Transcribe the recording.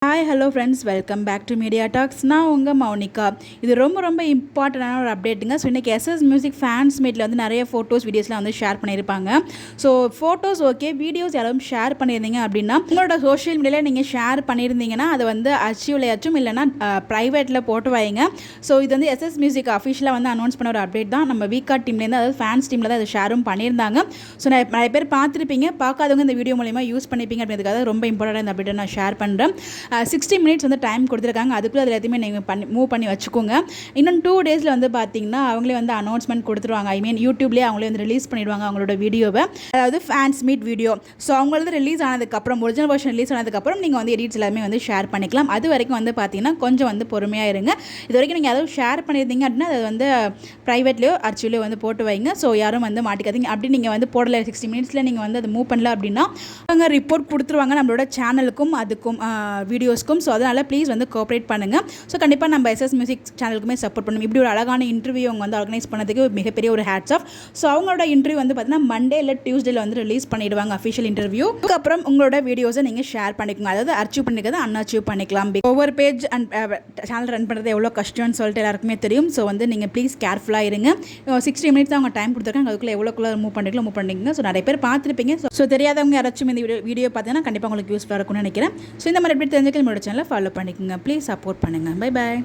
Hi hello friends, welcome back to media talks. நான் உங்கள் மௌனிகா. இது ரொம்ப இம்பார்ட்டண்டான ஒரு அப்டேட்டுங்க. ஸோ இன்றைக்கி எஸ்எஸ் மியூசிக் ஃபேன்ஸ் மீட்டில் வந்து நிறைய ஃபோட்டோஸ் வீடியோஸ்லாம் வந்து ஷேர் பண்ணியிருப்பாங்க. ஸோ ஃபோட்டோஸ் ஓகே, வீடியோஸ் யாரும் ஷேர் பண்ணியிருந்தீங்க அப்படின்னா உங்களோட சோஷியல் மீடியாவில் நீங்கள் ஷேர் பண்ணியிருந்தீங்கன்னா அதை வந்து அச்சீவ்லையாச்சும் இல்லைனா ப்ரைவேட்டில் போட்டு வைங்க. ஸோ இது வந்து எஸ்எஸ் மியூசிக் அஃபிஷியலாக வந்து அனௌன்ஸ் பண்ண ஒரு அப்டேட் தான். நம்ம வீக்கா டீம்லேருந்து, அதாவது ஃபேன்ஸ் டீமில் தான் அதை ஷேரும் பண்ணியிருந்தாங்க. ஸோ நிறைய பேர் பார்த்துருப்பீங்க, பார்க்காதவங்க இந்த வீடியோ மூலிமா யூஸ் பண்ணிப்பீங்க அப்படின்றதுக்காக ரொம்ப இம்பார்ட்டண்டாக இந்த அப்டேட்டை நான் ஷேர் பண்ணுறேன். 60 மினிட்ஸ் வந்து டைம் கொடுத்துருக்காங்க. அதுக்குள்ளே அது எல்லாத்தையுமே நீங்கள் மூவ் பண்ணி வச்சுக்கோங்க. இன்னும் 2 டேஸில் வந்து பார்த்தீங்கன்னா அவங்களே வந்து அனௌன்ஸ்மெண்ட் கொடுத்துருவாங்க. ஐ மீன் யூடியூப்லேயே அவங்களே வந்து ரிலீஸ் பண்ணிடுவாங்க அவங்களோட வீடியோவை, அதாவது ஃபேன்ஸ் மீட் வீடியோ. ஸோ அவங்களது ரிலீஸ் ஆனதுக்கப்புறம், ஒரிஜினல் வெர்ஷன் ரிலீஸ் ஆனதுக்கப்புறம் நீங்கள் வந்து எடிட்ஸ் எல்லாமே வந்து ஷேர் பண்ணிக்கலாம். அது வரைக்கும் வந்து பார்த்தீங்கன்னா கொஞ்சம் வந்து பொறுமையாக இருங்க. இது வரைக்கும் நீங்கள் அதாவது ஷேர் பண்ணியிருந்தீங்க அப்படின்னா அதை வந்து ப்ரைவேட்லேயோ அர்ச்சிவ்லையோ வந்து போட்டு வைங்க. ஸோ யாரும் வந்து மாட்டிக்காதீங்க. அப்படி நீங்கள் வந்து போடலை 60 மினிட்ஸில் நீங்கள் வந்து அதை மூவ் பண்ணல அப்படின்னா அவங்க ரிப்போர்ட் கொடுத்துருவாங்க நம்மளோட சேனலுக்கும் அதுக்கும் வீடியோஸ்க்கும். ஸோ அதனால் ப்ளீஸ் வந்து கோஆப்ரேட் பண்ணுங்கள். ஸோ கண்டிப்பாக நம்ம எஸ்எஸ் மியூசிக் சேனலுக்குமே சப்போர்ட் பண்ணணும். இப்படி ஒரு அழகான இன்டர்வியூ அவங்க வந்து ஆர்கனைஸ் பண்ணதுக்கு மிகப்பெரிய ஒரு ஹேட்ஸ் ஆஃப். ஸோ அவங்களோட இன்டர்வியூ வந்து பார்த்தீங்கன்னா மண்டே இல்லை டியூஸ்டேல வந்து ரிலீஸ் பண்ணிடுவாங்க அஃபிஷியல் இன்டர்வியூ. அதுக்கப்புறம் உங்களோட வீடியோஸை நீங்கள் ஷேர் பண்ணிக்கோங்க. அதாவது அச்சீவ் பண்ணிக்கிறது அன்அச்சீவ் பண்ணிக்கலாம். ஒவ்வொரு பேஜ் அண்ட் சேனல் ரன் பண்ணுறது எவ்வளோ கஷ்டம்னு சொல்லிட்டு எல்லாருக்குமே தெரியும். ஸோ வந்து நீங்கள் ப்ளீஸ் கேர்ஃபுல்லாக இருங்க. 60 மினிட்ஸ் தான் அவங்க டைம் கொடுத்துருக்காங்க. அதுக்குள்ளே எவ்வளோக்குள்ளே மூவ் பண்ணிக்கங்க. ஸோ நிறைய பேர் பார்த்துருப்பீங்க. ஸோ தெரியாதவங்க யாராச்சும் இந்த வீடியோ பார்த்தீங்கன்னா கண்டிப்பாக உங்களுக்கு யூஸ்ஃபுல்லாக இருக்கும்னு நினைக்கிறேன். ஸோ இந்த மாதிரி எப்படி தெரிஞ்சுக்க நம்மளோட சேனலை ஃபாலோ பண்ணிக்கோங்க. ப்ளீஸ் சப்போர்ட் பண்ணுங்கள். Bye bye.